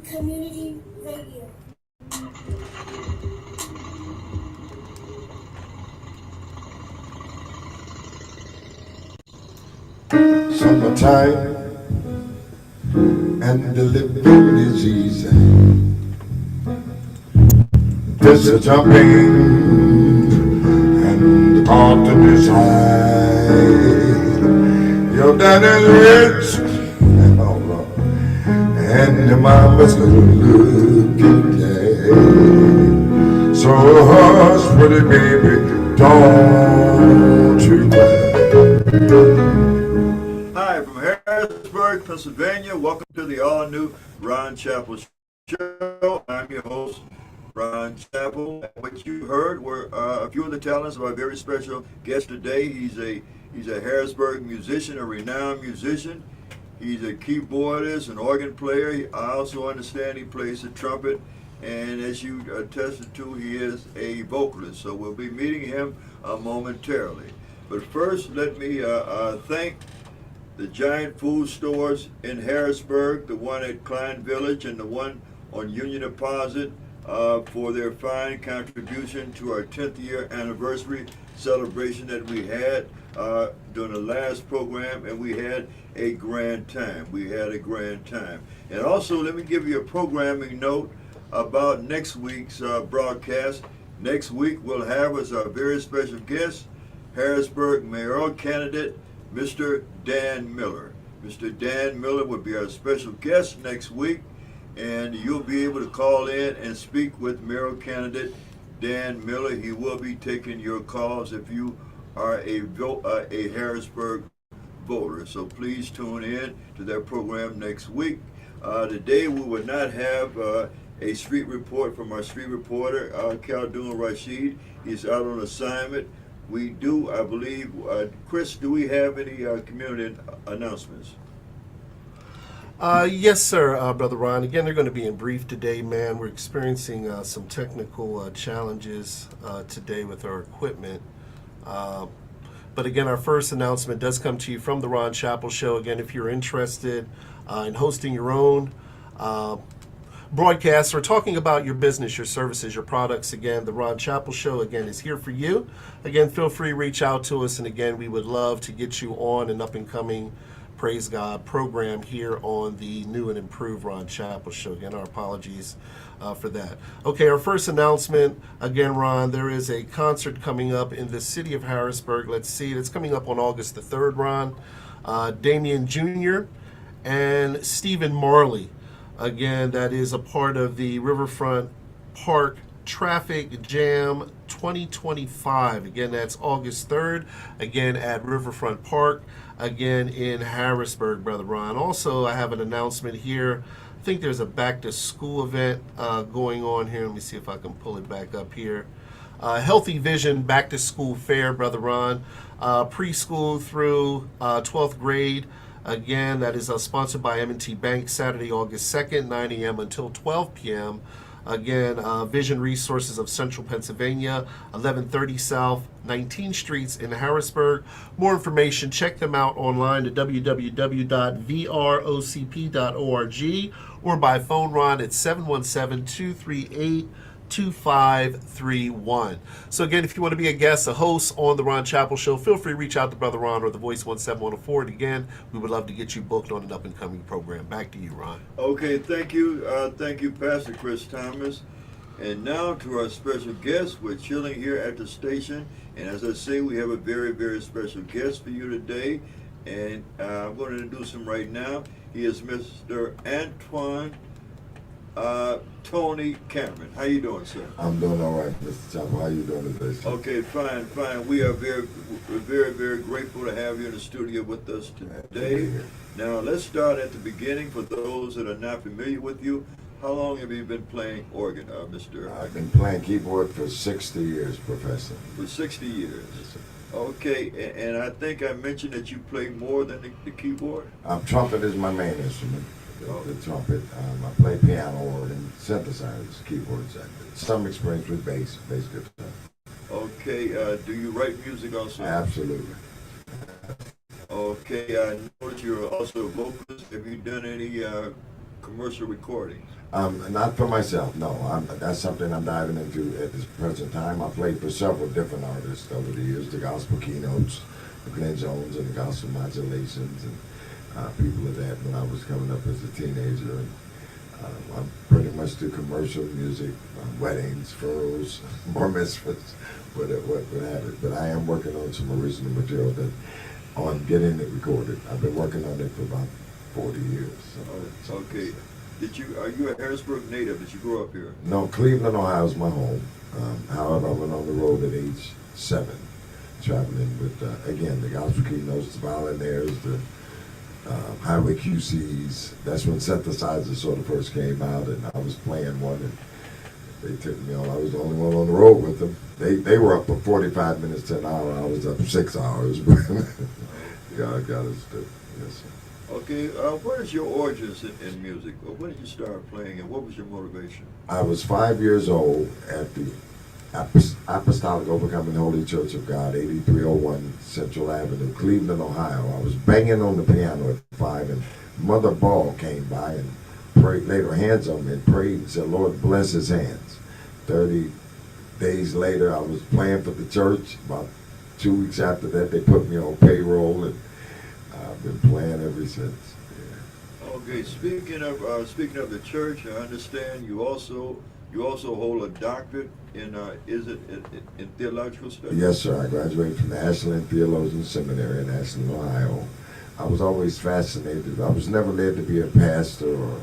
Community Radio. Summertime and the living is easy. There's a jumping and the autumn is high. Your daddy's rich, oh Lord, and your mama's looking gay. So hush, pretty baby, don't you cry. Hi, from Harrisburg, Pennsylvania. Welcome to the all-new Ron Chappell Show. I'm your host, Ron Chappell. What you heard were a few of the talents of our very special guest today. He's a Harrisburg musician, a renowned musician. He's a keyboardist, an organ player. I also understand he plays the trumpet. And as you attested to, he is a vocalist. So we'll be meeting him momentarily. But first, let me thank the giant food stores in Harrisburg, the one at Klein Village and the one on Union Deposit, for their fine contribution to our 10th year anniversary celebration that we had during the last program, and we had a grand time. And also, let me give you a programming note about next week's broadcast. Next week, we'll have as our very special guest, Harrisburg mayoral candidate, Mr. Dan Miller. Mr. Dan Miller will be our special guest next week, and you'll be able to call in and speak with mayoral candidate Dan Miller. He will be taking your calls if you are a Harrisburg voter. So please tune in to that program next week. Today we will not have a street report from our street reporter, Khaldun Rashid. He's out on assignment. We do, I believe, Chris, do we have any community announcements? Yes, sir, Brother Ron. Again, they're going to be in brief today, man. We're experiencing some technical challenges today with our equipment. But again, our first announcement does come to you from the Ron Chappell Show. Again, if you're interested in hosting your own broadcasts or talking about your business, your services, your products, again, the Ron Chappell Show, again, is here for you. Again, feel free to reach out to us. And again, we would love to get you on an up-and-coming Praise God program here on the new and improved Ron Chappell Show. Again, our apologies for that. Okay, our first announcement, again, Ron, there is a concert coming up in the city of Harrisburg. Let's see, it's coming up on August the 3rd, Ron. Damien Jr. and Stephen Marley. Again, that is a part of the Riverfront Park Traffic Jam 2025. Again, that's August 3rd, again at Riverfront Park, again in Harrisburg, Brother Ron. Also, I have an announcement here. I think there's a back to school event going on here. Let me see if I can pull it back up here. Healthy Vision Back to School Fair, Brother Ron. Preschool through 12th grade. Again, that is sponsored by M&T Bank, Saturday, August 2nd, 9 a.m. until 12 p.m. Again, Vision Resources of Central Pennsylvania, 1130 South 19th Streets in Harrisburg. More information, check them out online at www.vrocp.org or by phone, Ron, at 717-238-2531. So again, if you want to be a guest, a host on the Ron Chappell Show, feel free to reach out to Brother Ron or the Voice 17104. And again, we would love to get you booked on an up-and-coming program. Back to you, Ron. Okay, thank you, Pastor Chris Thomas. And now to our special guest. We're chilling here at the station, and as I say, we have a very, very special guest for you today. And I'm going to introduce him right now. He is Mr. Antoine Tony Cameron. How you doing, sir? I'm doing all right, Mr. Chappell. How you doing today, sir? Okay, fine. We are very, very grateful to have you in the studio with us today. Now, let's start at the beginning. For those that are not familiar with you, how long have you been playing organ, Mr.? I've been playing keyboard for 60 years, Professor. For 60 years. Yes, sir. Okay, and I think I mentioned that you play more than the keyboard? Trumpet is my main instrument. The trumpet. I play piano, organ, synthesizers, keyboards. Some experience with bass guitar. Okay, do you write music also? Absolutely. Okay, I know that you're also a vocalist. Have you done any commercial recordings? Not for myself, no. That's something I'm diving into at this present time. I played for several different artists over the years, the Gospel Keynotes, the Glenn Jones and the Gospel Modulations, and people of that when I was coming up as a teenager. And I pretty much do commercial music, weddings, furrows, bar mitzvahs, what have it. But I am working on some original material on getting it recorded. I've been working on it for about 40 years. So Okay. Are you a Harrisburg native? Did you grow up here? No, Cleveland, Ohio is my home. However, I went on the road at age 7, traveling with, again, the Gospel Keynotes, the Violinaires, the Highway QCs. That's when synthesizers sort of first came out, and I was playing one, and they took me on. I was the only one on the road with them. They were up for 45 minutes to an hour. I was up 6 hours. God got us to, yes, sir. Okay, what is your origins in music? When did you start playing, and what was your motivation? I was 5 years old at the Apostolic Overcoming Holy Church of God, 8301 Central Avenue, Cleveland, Ohio. I was banging on the piano at 5, and Mother Ball came by and laid her hands on me and prayed and said, Lord, bless his hands. 30 days later, I was playing for the church. About 2 weeks after that, they put me on payroll, and I've been playing ever since. Yeah. Okay, speaking of the church, I understand you also hold a doctorate in in theological studies? Yes, sir. I graduated from the Ashland Theologian Seminary in Ashland, Ohio. I was always fascinated. I was never led to be a pastor or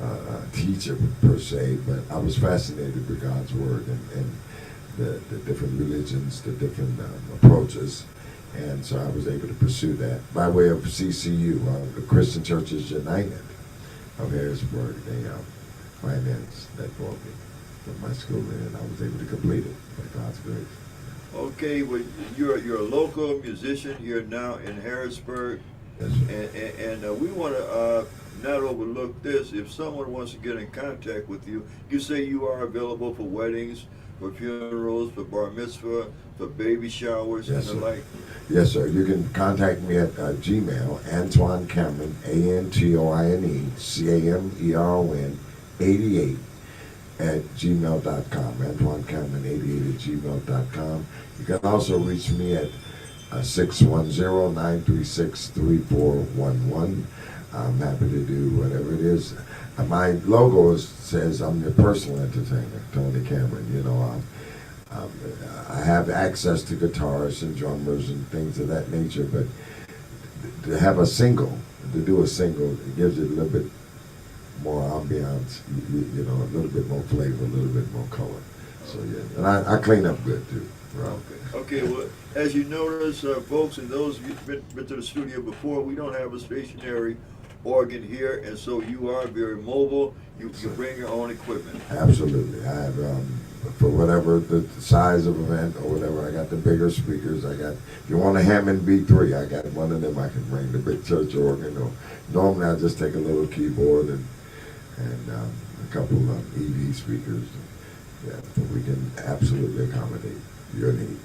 a teacher per se, but I was fascinated with God's Word and the different religions, the different approaches. And so I was able to pursue that by way of CCU, the Christian Churches United of Harrisburg. They financed that for me from my schooling, and I was able to complete it by God's grace. Okay, well, you're a local musician here now in Harrisburg, Yes, sir. and we want to not overlook this. If someone wants to get in contact with you, you say you are available for weddings, for funerals, for bar mitzvah, for baby showers, Yes, and the sir. like. Yes, sir. You can contact me at Gmail, Antoine Cameron, ANTOINE, CAMERON, 88 at gmail.com. Antoine Cameron, 88 at gmail.com. You can also reach me at 610-936-3411. I'm happy to do whatever it is. My logo says I'm your personal entertainer, Tony Cameron. You know, I have access to guitarists and drummers and things of that nature, but to have a single, to do a single, it gives it a little bit more ambiance, you know, a little bit more flavor, a little bit more color. So yeah, and I clean up good too. Right. Okay, well, as you notice, folks, and those who've been to the studio before, we don't have a stationary organ here, and so you are very mobile. You bring your own equipment. Absolutely. I have, for whatever the size of event or whatever, I got the bigger speakers. If you want a Hammond B3, I got one of them I can bring, the big church organ. Or normally I just take a little keyboard and a couple of EV speakers. Yeah, but we can absolutely accommodate your need.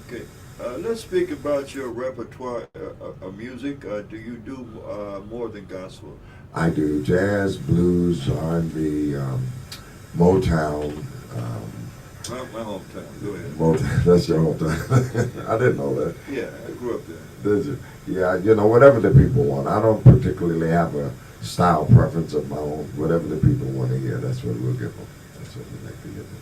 Okay, let's speak about your repertoire of music. Do you do more than gospel? I do jazz, blues, R&B, Motown. My hometown. Go ahead. Motown. That's your hometown. I didn't know that. Yeah, I grew up there. Did you? Yeah, you know, whatever the people want. I don't particularly have a style preference of my own. Whatever the people want to hear, that's what we'll give them. That's what we like to give them.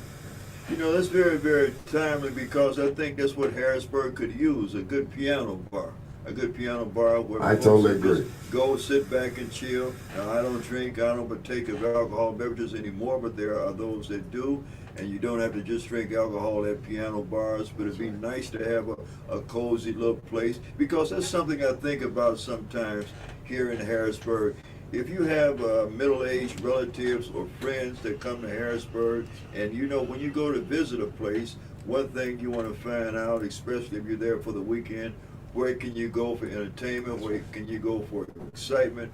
You know, that's very, very timely because I think that's what Harrisburg could use, a good piano bar. A good piano bar where I folks totally can just agree. go sit back and chill. Now, I don't drink, I don't partake of alcoholic beverages anymore, but there are those that do. And you don't have to just drink alcohol at piano bars, but it'd be nice to have a cozy little place because that's something I think about sometimes here in Harrisburg. If you have middle-aged relatives or friends that come to Harrisburg, and you know when you go to visit a place, one thing you want to find out, especially if you're there for the weekend, where can you go for entertainment? Where can you go for excitement?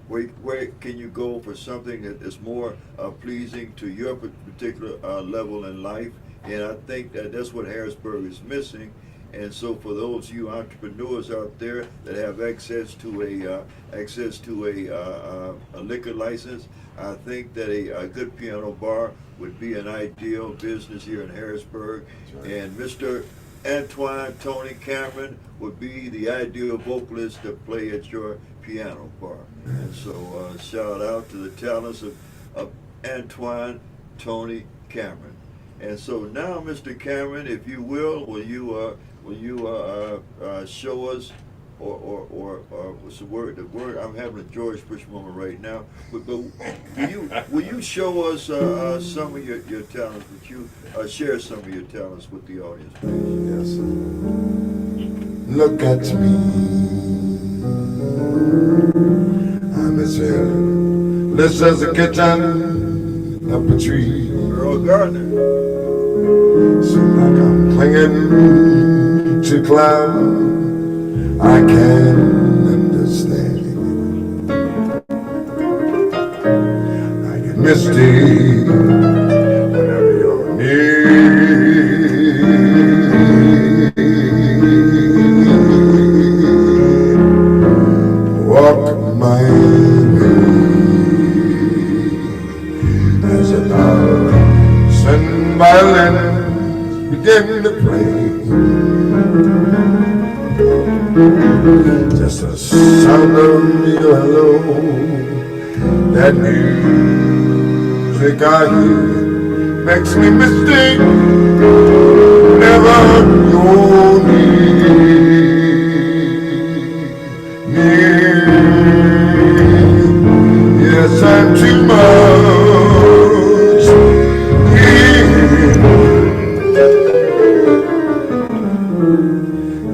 Where can you go for something that is more pleasing to your particular level in life? And I think that that's what Harrisburg is missing. And so for those of you entrepreneurs out there that have access to a liquor license, I think that a good piano bar would be an ideal business here in Harrisburg. Right. And Mr. Antoine Tony Cameron would be the ideal vocalist to play at your piano bar. And so shout out to the talents of Antoine Tony Cameron. And so now, Mr. Cameron, if you will you show us, or what's the word? The word, I'm having a George Bush moment right now. But will you show us some of your talents? Would you share some of your talents with the audience, please? Yes, sir. Look at me. I'm as helpless as a kitten up a tree. Earl Gardner. Seems like I'm clinging to cloud. I can't understand it. I get misty whenever you're near. Walk my way as a thousand violins begin to play. Just the sound of your hello, that music I hear makes me mistake whenever you're near. Yes, I'm too much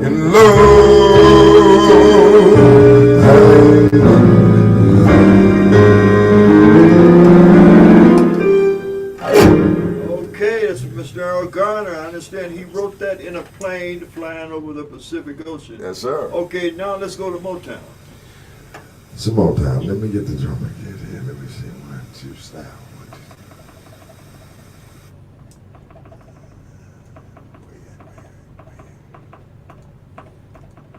in love. Okay, that's Mr. Earl Garner. I understand he wrote that in a plane flying over the Pacific Ocean. Yes, sir. Okay, now let's go to Motown. Some more time. Let me get the drummer kit here. Let me see. 1, 2, style. 1, 2.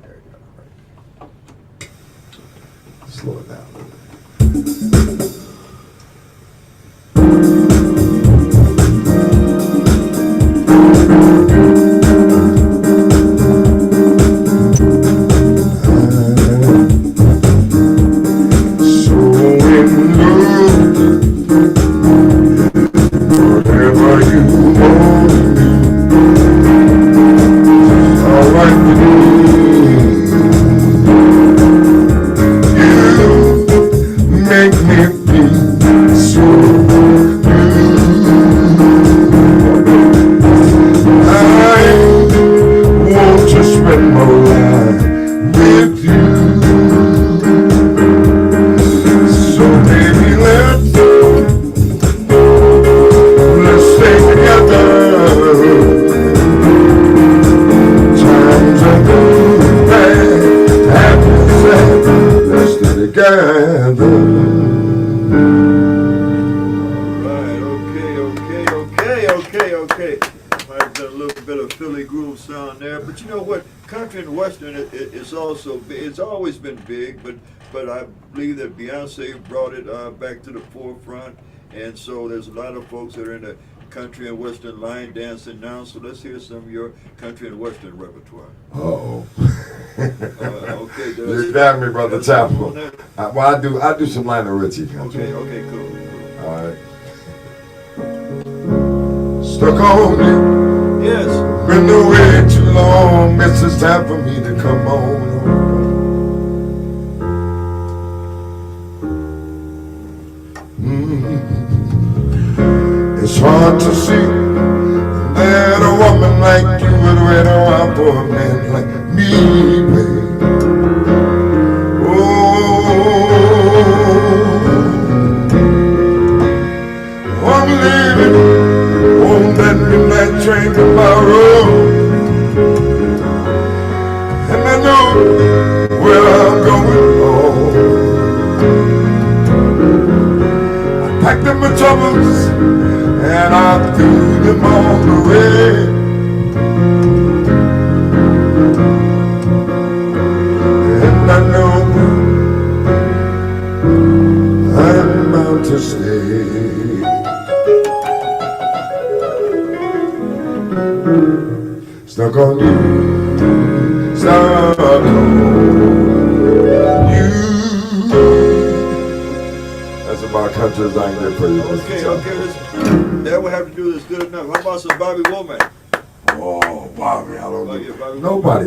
There you go. Right. Slow it down a little bit. Okay. Might have done a little bit of Philly groove sound there, but you know what? Country and Western is also big. It's always been big, but I believe that Beyonce brought it back to the forefront, and so there's a lot of folks that are in the country and Western line dancing now. So let's hear some of your country and Western repertoire. Uh-oh. Okay. You got me, Brother Chapel. Well, I do some Lionel Richie country. Okay, cool. All right. Stuck on you. Yes. Been away too long. It's just time for me to come on. It's hard to see that a woman like you would wait around for a man like me, babe. Oh, I'm leaving on that midnight train tomorrow, and I know where I'm going. I packed up my troubles and I threw them all away. know I'm bound to stay. Stuck on you, stuck on you. That's about country as I can get for you. Okay, that would have to do this good enough. How about some Bobby Womack? Oh, Bobby, I don't Oh, yeah, know. Bobby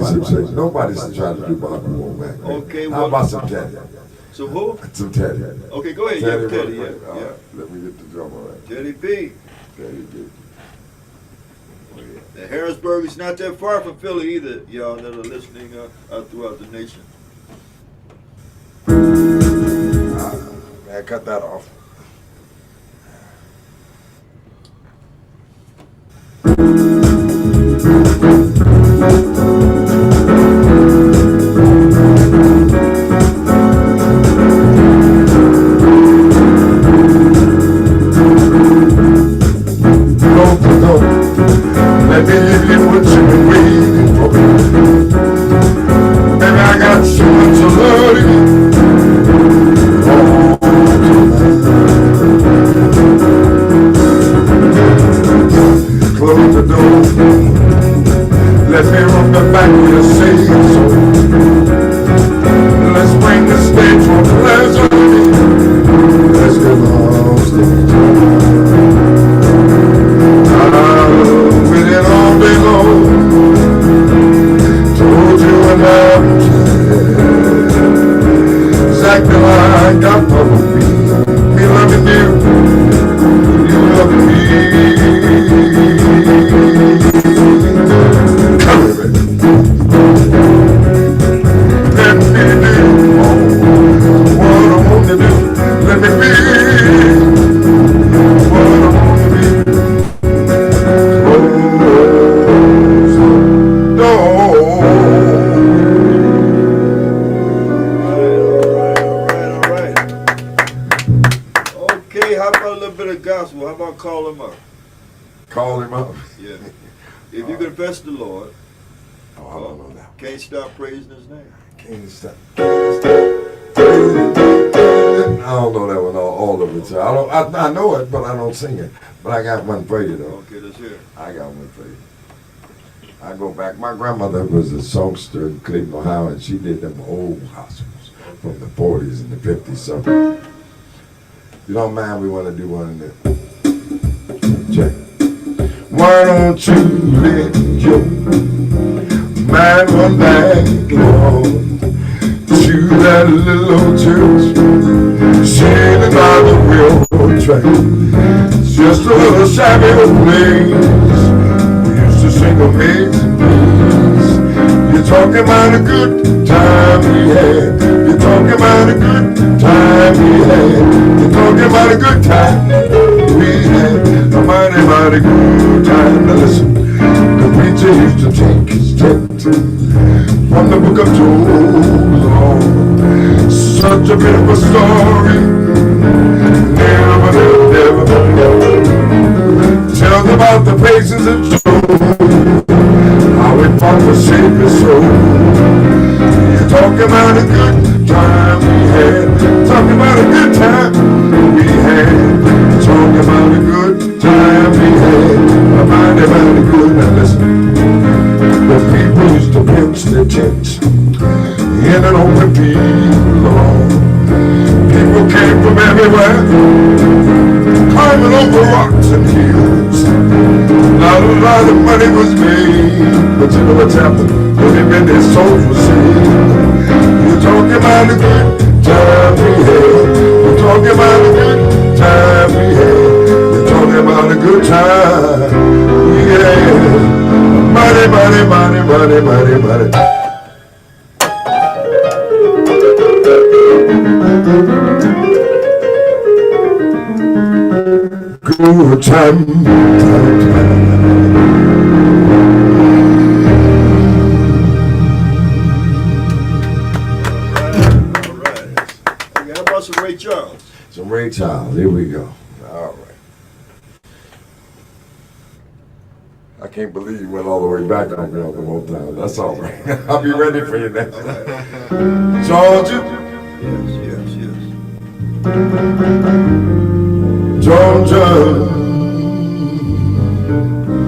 Nobody's trying to do Bobby Womack. Okay, How well- about some Teddy? So who? Some Teddy. Okay, go ahead. Teddy, right. yeah, All yeah. right, let me get the drummer right. Teddy B. Teddy B. And Harrisburg is not that far from Philly either, y'all that are listening throughout the nation. Man, cut that off. Let me give you what you've been waiting for. Baby, I got so much to love you. Close the door. Let me rub the back of your say so. Let's bring the stage for pleasure. Let's get lost in each other. With it all day long, told you I loved you, exactly like I thought it would be. Me loving you, you loving me. Come here, baby. Let me do what I want to do. Let me be what I want to be. All right. Okay, how about a little bit of gospel? How about call him up? Call him up. Yeah. If you confess the Lord, Oh, I don't know that. can't stop praising his name. Can't stop. I don't know that one all of it. So I know it, but I don't sing it. But I got one for you though. Okay, let's hear it. I got one for you. I go back. My grandmother was a songster in Cleveland, Ohio, and she did them old gospels from the 40s and the 50s. So, if you don't mind, we want to do one in there. Check. Why don't you let your mind run back, Lord, to that little old church, sitting on the railroad track. It's just a little shabby old place. We used to sing Amazing Grace. You're talking about a good time we had. You're talking about a good time we had. You're talking about a good time we had. A mighty, mighty good time. Now listen, the preacher used to take his text from the book of Job. Such a beautiful story. Never. Tells about the patience of Job. How it fought for save his soul. You're talking about a good time we had. Talking about a good time we had. Talking about a good time we had. A mighty good. Now listen. The people used to pitch their tents in an open field. People came from everywhere, climbing over rocks and hills. Not a lot of money was made, but you know what's happened? Many souls were saved. You're talking about a good time we had. You're talking about a good time we had. You're talking about a good time we had. Mighty. Good time. All right. Okay, how about some Ray Charles? Some Ray Charles. Here we go. All right. can't believe you went all the way back on me all the whole time. That's all right. I'll be ready for you next time. Georgia, Yes, yes, Georgia.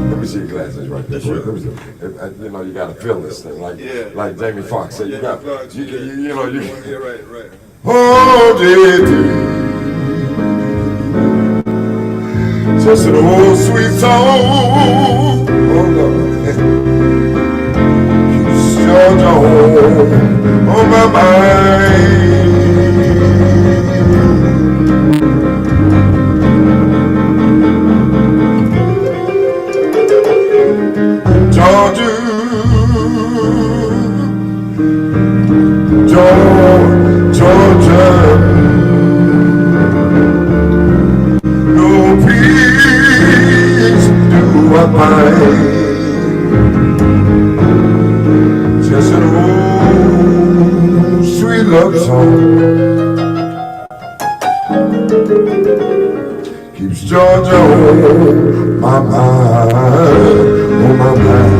Let me see your glasses right there. Sure. Let me see. You know, you got to feel this thing, like Yeah. like Jamie Foxx said. You got, Foxx, you know, you. yes. Yeah, right. Oh, dear. Just an old sweet song. Oh, Lord. Keeps Georgia home on my mind. Georgia, Georgia, no peace do I find, just an old sweet love song keeps Georgia on my mind, on my mind.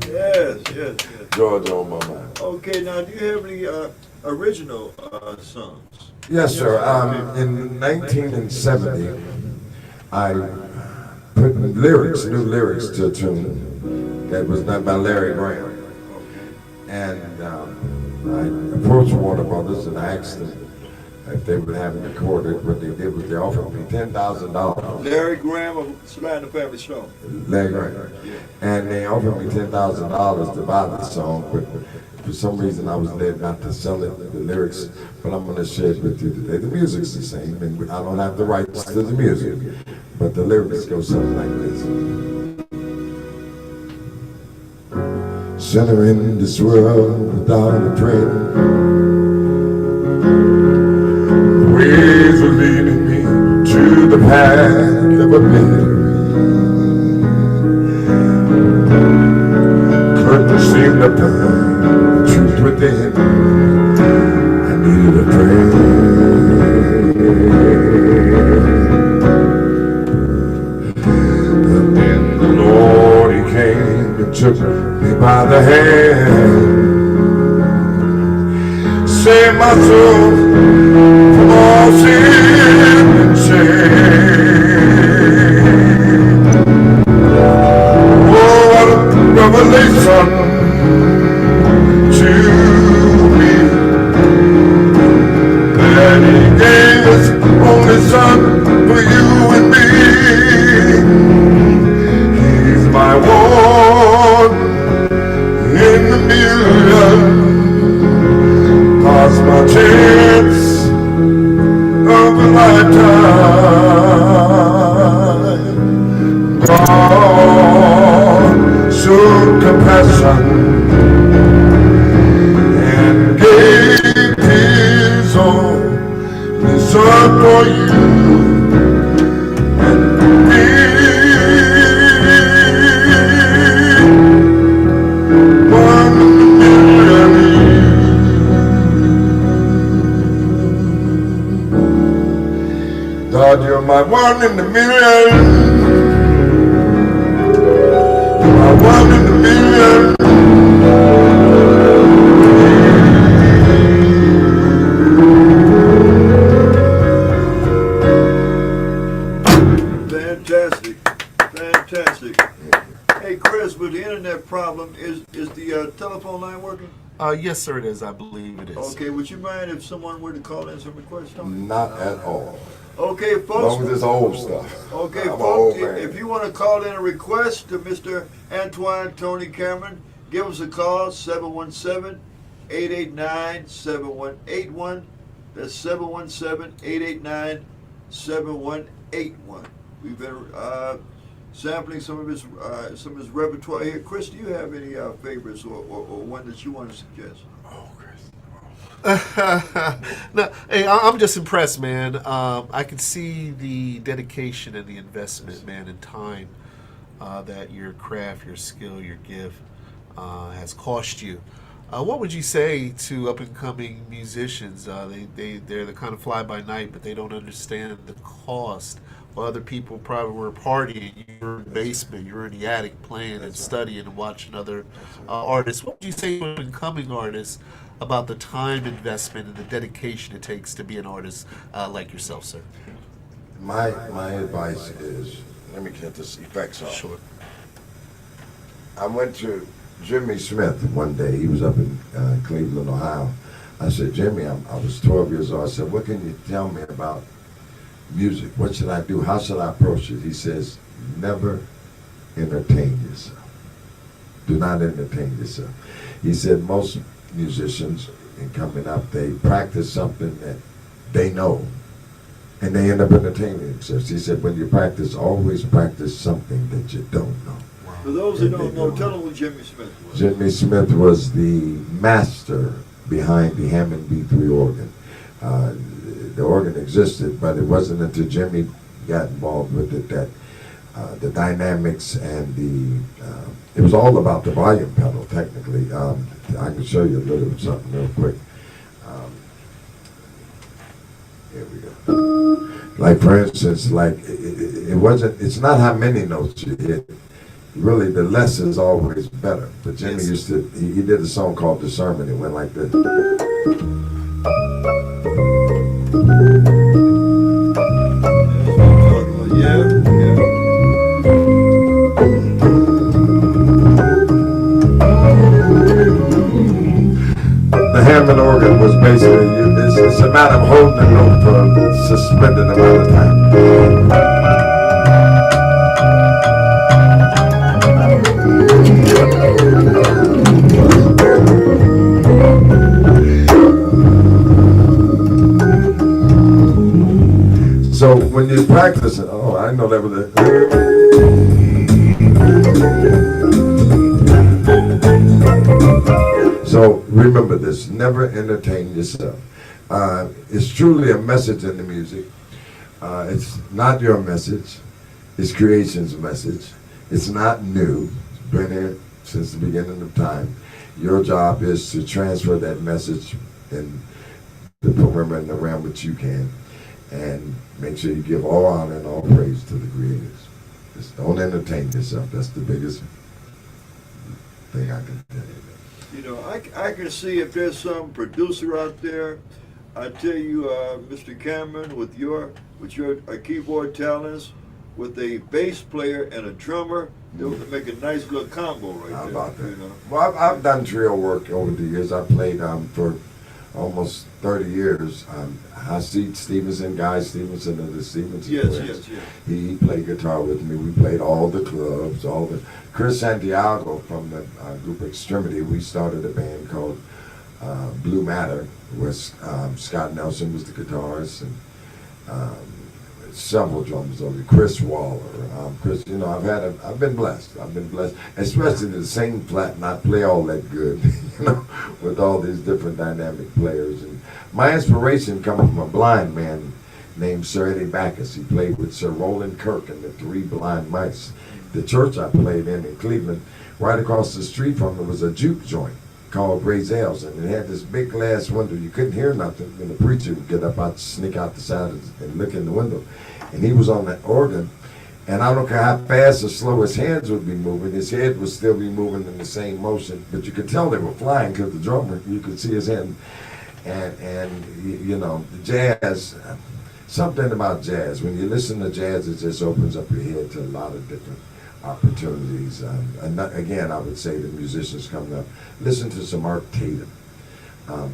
Yes. Georgia on my mind. Okay, now do you have any original songs? Yes, sir. In 1970, I put new lyrics to a tune that was done by Larry Graham. And I approached Warner Brothers and I asked them if they would have it recorded. What they did was they offered me $10,000. Larry Graham of Sly and the Family Stone. Larry Graham. And they offered me $10,000 to buy the song, but for some reason I was led not to sell it, the lyrics, but I'm going to share it with you today. The music's the same, and I don't have the rights to the music, but the lyrics go something like this. Sinner in this world without a friend, ways are leading me to the path of misery. Couldn't seem to find the truth within. I needed a friend. But then the Lord, He came and took me by the hand, saved my soul from all sin and shame. Oh, what a revelation to me, that He gave His only Son for you and me. He's my one in a million, lost my chance of a lifetime. God showed compassion and gave His only Son for you and me. One million. God, you're my one in a million. You're my one in a million. Fantastic. Hey, Chris, with the internet problem, is the telephone line working? Yes, sir, it is. I believe it is. Okay, would you mind if someone were to call in some requests, Tony? Not at all. Okay, As folks. long as it's old stuff. Okay, I'm an folks, old man. if you want to call in a request to Mr. Antoine Tony Cameron, give us a call, 717-889-7181. That's 717-889-7181. We've been sampling some of his repertoire here. Chris, do you have any favorites or one that you want to suggest? Oh, Chris. No, hey, I'm just impressed, man. I can see the dedication and the investment, man, and time that your craft, your skill, your gift has cost you. What would you say to up and coming musicians? They're the kind of fly by night, but they don't understand the cost. While other people probably were partying, you're in the basement, you're in the attic playing and studying and watching other artists. What would you say to up and coming artists about the time investment and the dedication it takes to be an artist like yourself, sir? My advice is, let me get this effects off. Sure. I went to Jimmy Smith one day. He was up in Cleveland, Ohio. I said, Jimmy, I was 12 years old. I said, what can you tell me about music? What should I do? How should I approach it? He says, never entertain yourself. Do not entertain yourself. He said most musicians in coming up, they practice something that they know, and they end up entertaining themselves. He said, when you practice, always practice something that you don't know. For those who don't know, tell them who Jimmy Smith was. Jimmy Smith was the master behind the Hammond B3 organ. The organ existed, but it wasn't until Jimmy got involved with it that the dynamics and it was all about the volume pedal, technically. I can show you a little bit something real quick. Here we go. Like, for instance, like, it's not how many notes you hit. Really, the less is always better. But Jimmy used to, he did a song called Discernment. It went like this. The Hammond organ was basically, it's a matter of holding a note for a suspended amount of time. So when you practice it, oh, I know that was it. So remember this, never entertain yourself. It's truly a message in the music. It's not your message, it's creation's message. It's not new, it's been here since the beginning of time. Your job is to transfer that message in the perimeter and the realm which you can, and make sure you give all honor and all praise to the creators. Just don't entertain yourself. That's the biggest thing I can tell you. You know, I can see if there's some producer out there. I tell you, Mr. Cameron, with your keyboard talents, with a bass player and a drummer, they would make a nice little combo right How there. about that? You know? Well, I've done trio work over the years. I played for almost 30 years. Hasid Stevenson, Guy Stevenson of the Stevenson Twins. Yes. He played guitar with me. We played all the clubs, Chris Santiago from the group Extremity. We started a band called Blue Matter, where Scott Nelson was the guitarist, and several drummers over there. Chris Waller, Chris. You know, I've been blessed. I've been blessed, especially to sing flat, not play all that good. You know, with all these different dynamic players. And my inspiration comes from a blind man named Sir Eddie Backus. He played with Sir Roland Kirk and the Three Blind Mice. The church I played in Cleveland, right across the street from it was a juke joint called Brazel's, and it had this big glass window. You couldn't hear nothing, and the preacher would get up, sneak out the side and look in the window. And he was on that organ, and I don't care how fast or slow his hands would be moving, his head would still be moving in the same motion, but you could tell they were flying because the drummer, you could see his hand. And you know, the jazz, something about jazz, when you listen to jazz, it just opens up your head to a lot of different opportunities. Again, I would say the musicians coming up, listen to some Art Tatum,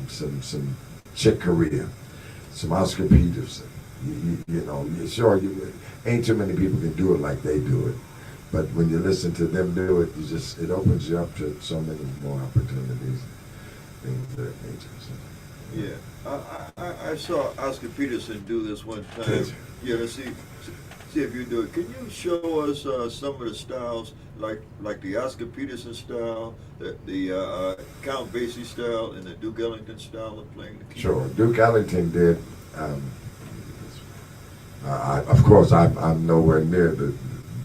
some Chick Corea, some Oscar Peterson. You know, sure, ain't too many people can do it like they do it, but when you listen to them do it, it opens you up to so many more opportunities, things of that nature. So, yeah, I saw Oscar Peterson do this one time. Yeah, let's see if you do it. Can you show us some of the styles, like the Oscar Peterson style, the Count Basie style, and the Duke Ellington style of playing the keyboard? Sure, Duke Ellington did. Of course, I'm nowhere near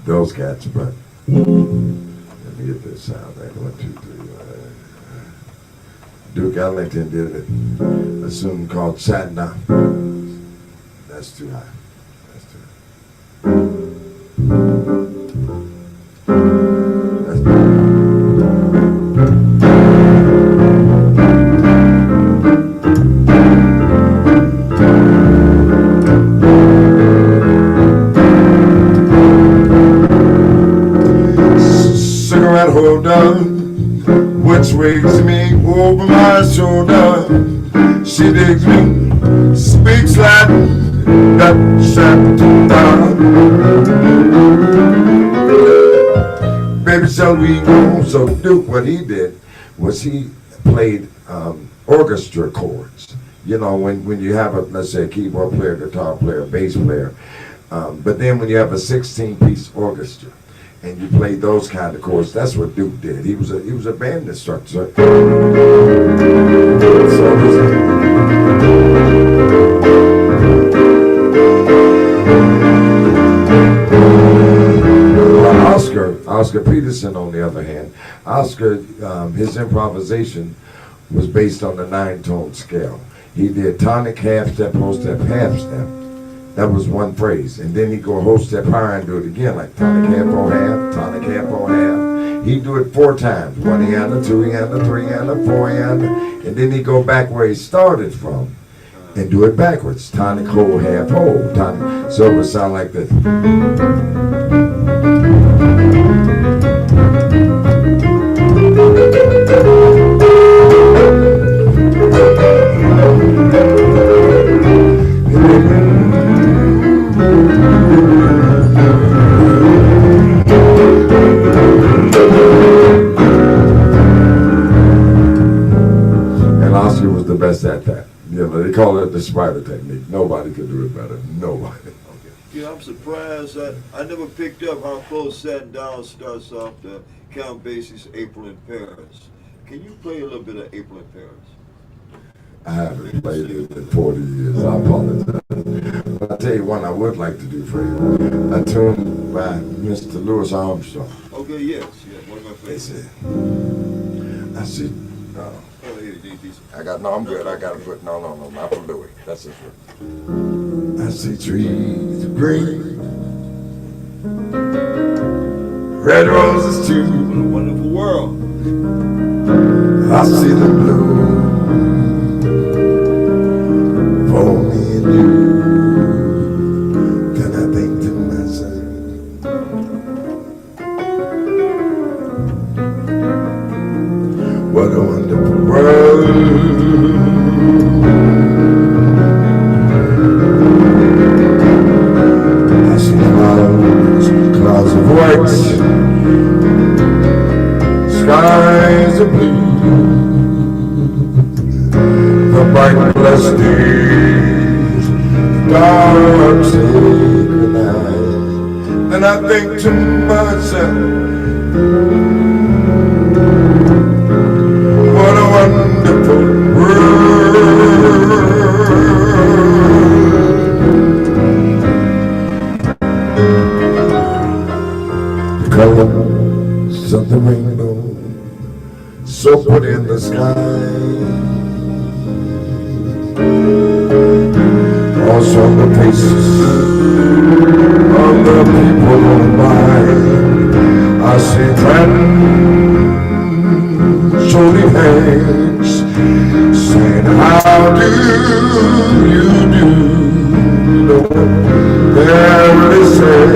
those cats, but let me get this sound. 1, 2, 3. Duke Ellington did it. A tune called Sat Down. That's too high. That's too high. That's too cigarette holder, which wakes me over my shoulder. She digs me, speaks Latin, that down. Baby, shall we go? So Duke, what he did was he played orchestra chords. You know, when you have a, let's say, a keyboard player, guitar player, bass player, but then when you have a 16-piece orchestra, and you played those kind of chords. That's what Duke did. He was a band instructor. Oscar Peterson, on the other hand, his improvisation was based on the 9-tone scale. He did tonic, half step, whole step, half step. That was one phrase. And then he'd go a whole step higher and do it again, like tonic, half, oh, half, tonic, half, oh, half. He'd do it 4 times. 1 and a 2 and a 3 and a 4 and then he'd go back where he started from and do it backwards. Tonic, whole, half, whole, tonic. So it would sound like this. Was the best at that. You know, they call it the spider technique. Nobody could do it better. Nobody. You know, I'm surprised that I never picked up how close Satin Down starts off to Count Basie's April in Paris. Can you play a little bit of April in Paris? I haven't played it in 40 years. I apologize. But I'll tell you one I would like to do for you. A tune by Mr. Louis Armstrong. Okay, yes. One of my favorites. I see. I'm good. I got to put, no, not for Louis. That's it. I see trees of green, red roses too. What a wonderful world. I see them blue for me and you. Then I think to myself, what a wonderful world. I see clouds of white, skies of blue, the bright blessed days, the dark sacred night. And I think to myself, what a wonderful world. The colors of the rainbow so put in the sky, also the faces of the people going by. I see friends holding hands, saying, how do you do? You know what they really say?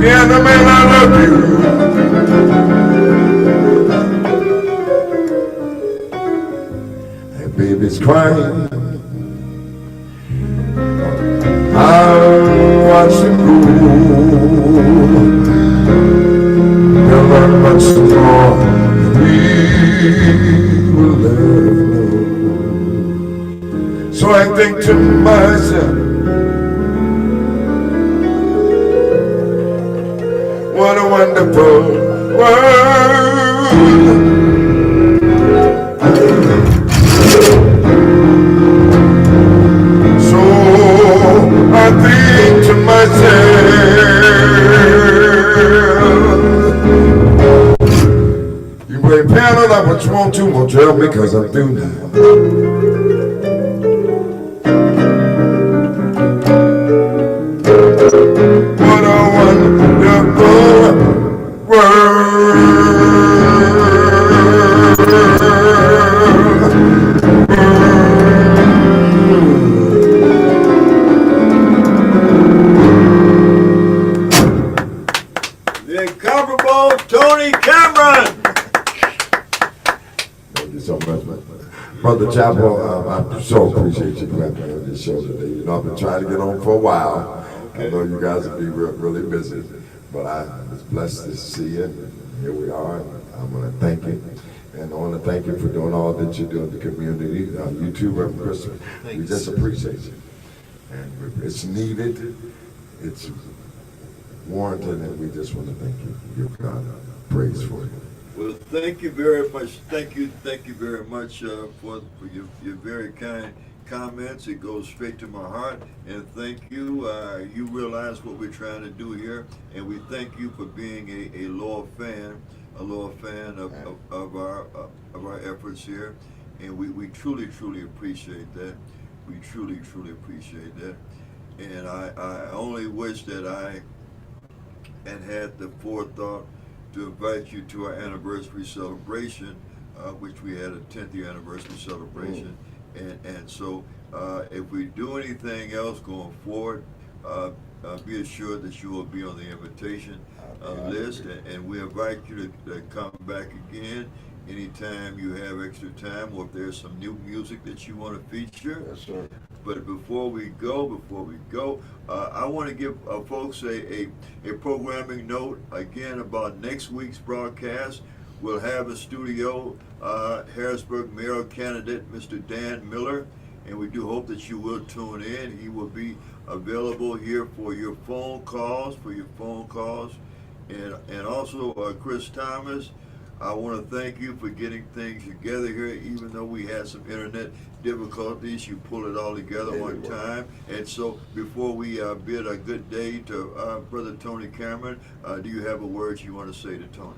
Piano man, I love you. And baby's crying. I'll watch him go. They'll learn much more than we will ever know. So I think to myself, what a wonderful world. So I think to myself, you play piano, that what you want want two more, tell me, cause I'm through now. What a wonderful The incomparable Tony Cameron. Thank you so much, Brother Chapel. I so appreciate you having me on this show today. You know, I've been trying to get on for a while. I know you guys will be really busy, but I was blessed to see you. And here we are. And I'm going to thank you. And I want to thank you for doing all that you do in the community. You too, Reverend Christopher. We just appreciate you. And it's needed. It's warranted, and we just want to thank you. Give God praise for it. Well, thank you very much. Thank you very much for your very kind comments. It goes straight to my heart. And thank you. You realize what we're trying to do here, and we thank you for being a loyal fan of our efforts here. And we truly appreciate that. We truly appreciate that. And I only wish that I had the forethought to invite you to our anniversary celebration, which we had a 10th year anniversary celebration. And so if we do anything else going forward, be assured that you will be on the invitation list, and we invite you to come back again anytime you have extra time, or if there's some new music that you want to feature. Yes, sir. But before we go, I want to give folks a programming note again about next week's broadcast. We'll have in studio Harrisburg mayoral candidate Mr. Dan Miller, and we do hope that you will tune in. He will be available here for your phone calls, and also Chris Thomas. I want to thank you for getting things together here, even though we had some internet difficulties. You pulled it all together one time. And so before we bid a good day to Brother Tony Cameron, do you have a word you want to say to Tony?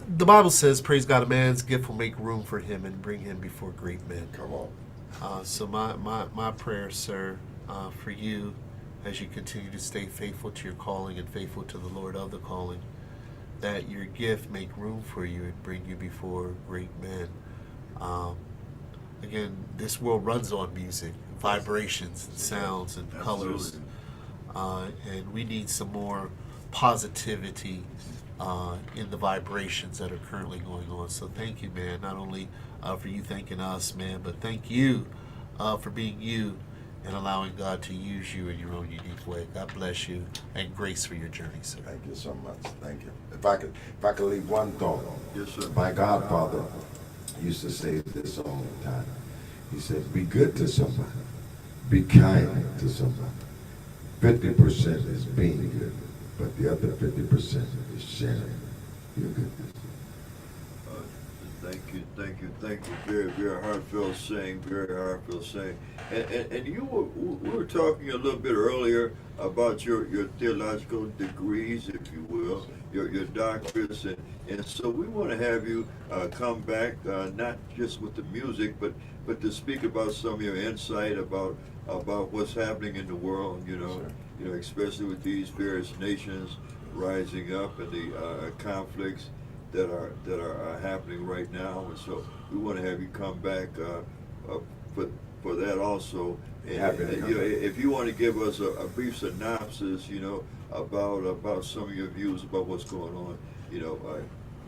The Bible says, praise God, a man's gift will make room for him and bring him before great men. Come on. So my prayer, sir, for you, as you continue to stay faithful to your calling and faithful to the Lord of the calling, that your gift make room for you and bring you before great men. Again, this world runs on music, vibrations and sounds and colors, and we need some more positivity in the vibrations that are currently going on. So thank you, man, not only for you thanking us, man, but thank you for being you and allowing God to use you in your own unique way. God bless you, and grace for your journey, sir. Thank you so much. Thank you. If I could leave one thought. Yes, sir. My godfather used to say this all the time. He said, be good to somebody. Be kind to somebody. 50% is being good, but the other 50% is sharing your goodness. Thank you. Very heartfelt saying, And we were talking a little bit earlier about your theological degrees, if you will, your doctorates, and so we want to have you come back, not just with the music, but to speak about some of your insight about what's happening in the world, you know, especially with these various nations rising up and the conflicts that are happening right now. And so we want to have you come back for that also. And, if you want to give us a brief synopsis, about some of your views about what's going on,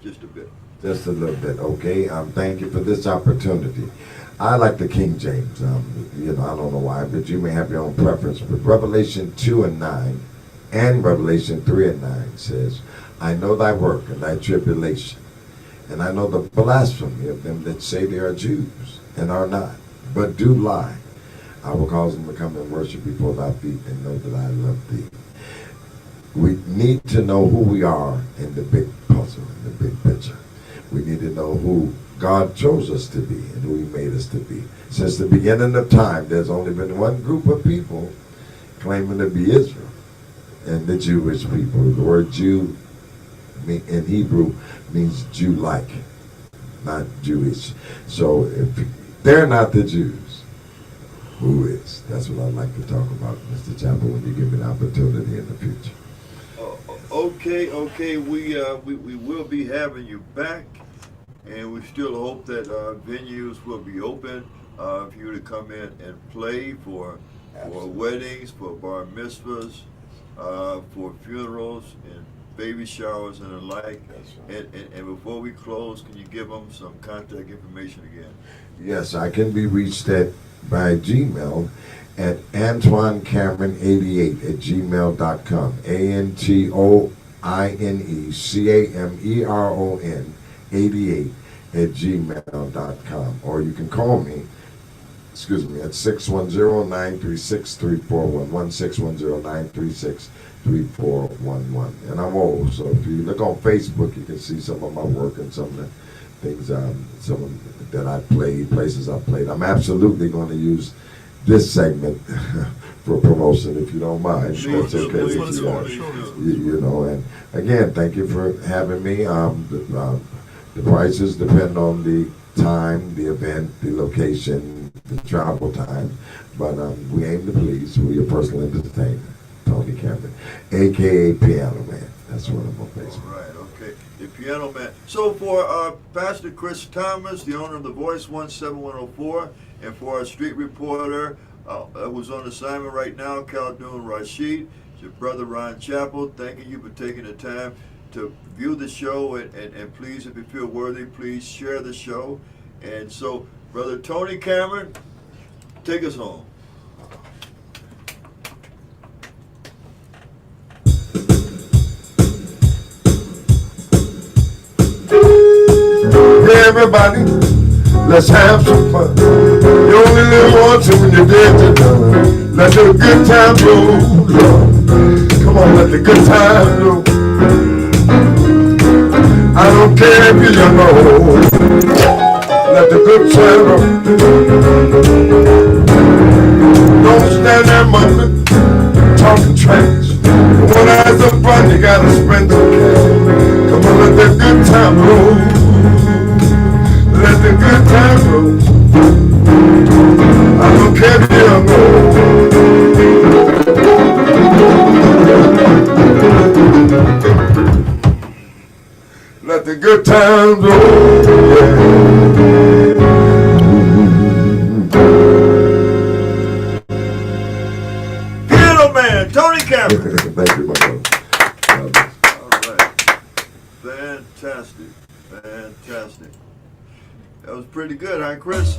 just a bit. Just a little bit, okay? Thank you for this opportunity. I like the King James. I don't know why, but you may have your own preference. But Revelation 2:9 and Revelation 3:9 says, I know thy work and thy tribulation, and I know the blasphemy of them that say they are Jews and are not, but do lie. I will cause them to come and worship before thy feet and know that I love thee. We need to know who we are in the big puzzle, in the big picture. We need to know who God chose us to be and who he made us to be. Since the beginning of time, there's only been one group of people claiming to be Israel, and the Jewish people. The word Jew in Hebrew means Jew-like, not Jewish. So if they're not the Jews, who is? That's what I'd like to talk about, Mr. Chapel, when you give me an opportunity in the future. Okay, we will be having you back, and we still hope that venues will be open for you to come in and play for weddings, for bar mitzvahs, for funerals and baby showers and the like. That's right. And before we close, can you give them some contact information again? Yes, I can be reached by Gmail at AntoineCameron88@gmail.com. AntoineCameron 88@gmail.com. Or you can call me, at 610-936-3411, 610-936-3411. And I'm old, so if you look on Facebook, you can see some of my work and some of the things, some of that I played, places I played. I'm absolutely going to use this segment for promotion, if you don't mind. Please That's do, okay please with do, you. please do. You know, and again, thank you for having me. The prices depend on the time, the event, the location, the travel time, but we aim to please. We're your personal entertainer, Tony Cameron, aka Piano Man. That's what I'm on Facebook. All right, okay. The Piano Man. So for Pastor Chris Thomas, the owner of the Voice 17104, and for our street reporter who's on assignment right now, Khaldun Rashid, it's your brother Ron Chappell, thanking you for taking the time to view the show, and please, if you feel worthy, please share the show. And so, Brother Tony Cameron, take us home. Hey everybody, let's have some fun. You only live once, and when you're dead, you're done. Let the good times roll. Come on, let the good times roll. I don't care if you're young or old. Let the good times roll. Don't stand there mumbling, talking trash. When I have some fun, you gotta spend some cash. Come on, let the good times roll. Let the good times roll. I don't care if you're young or old. Let the good times roll. Piano Man, Tony Cameron. Thank you, my brother. All right. Fantastic. That was pretty good, huh, Chris?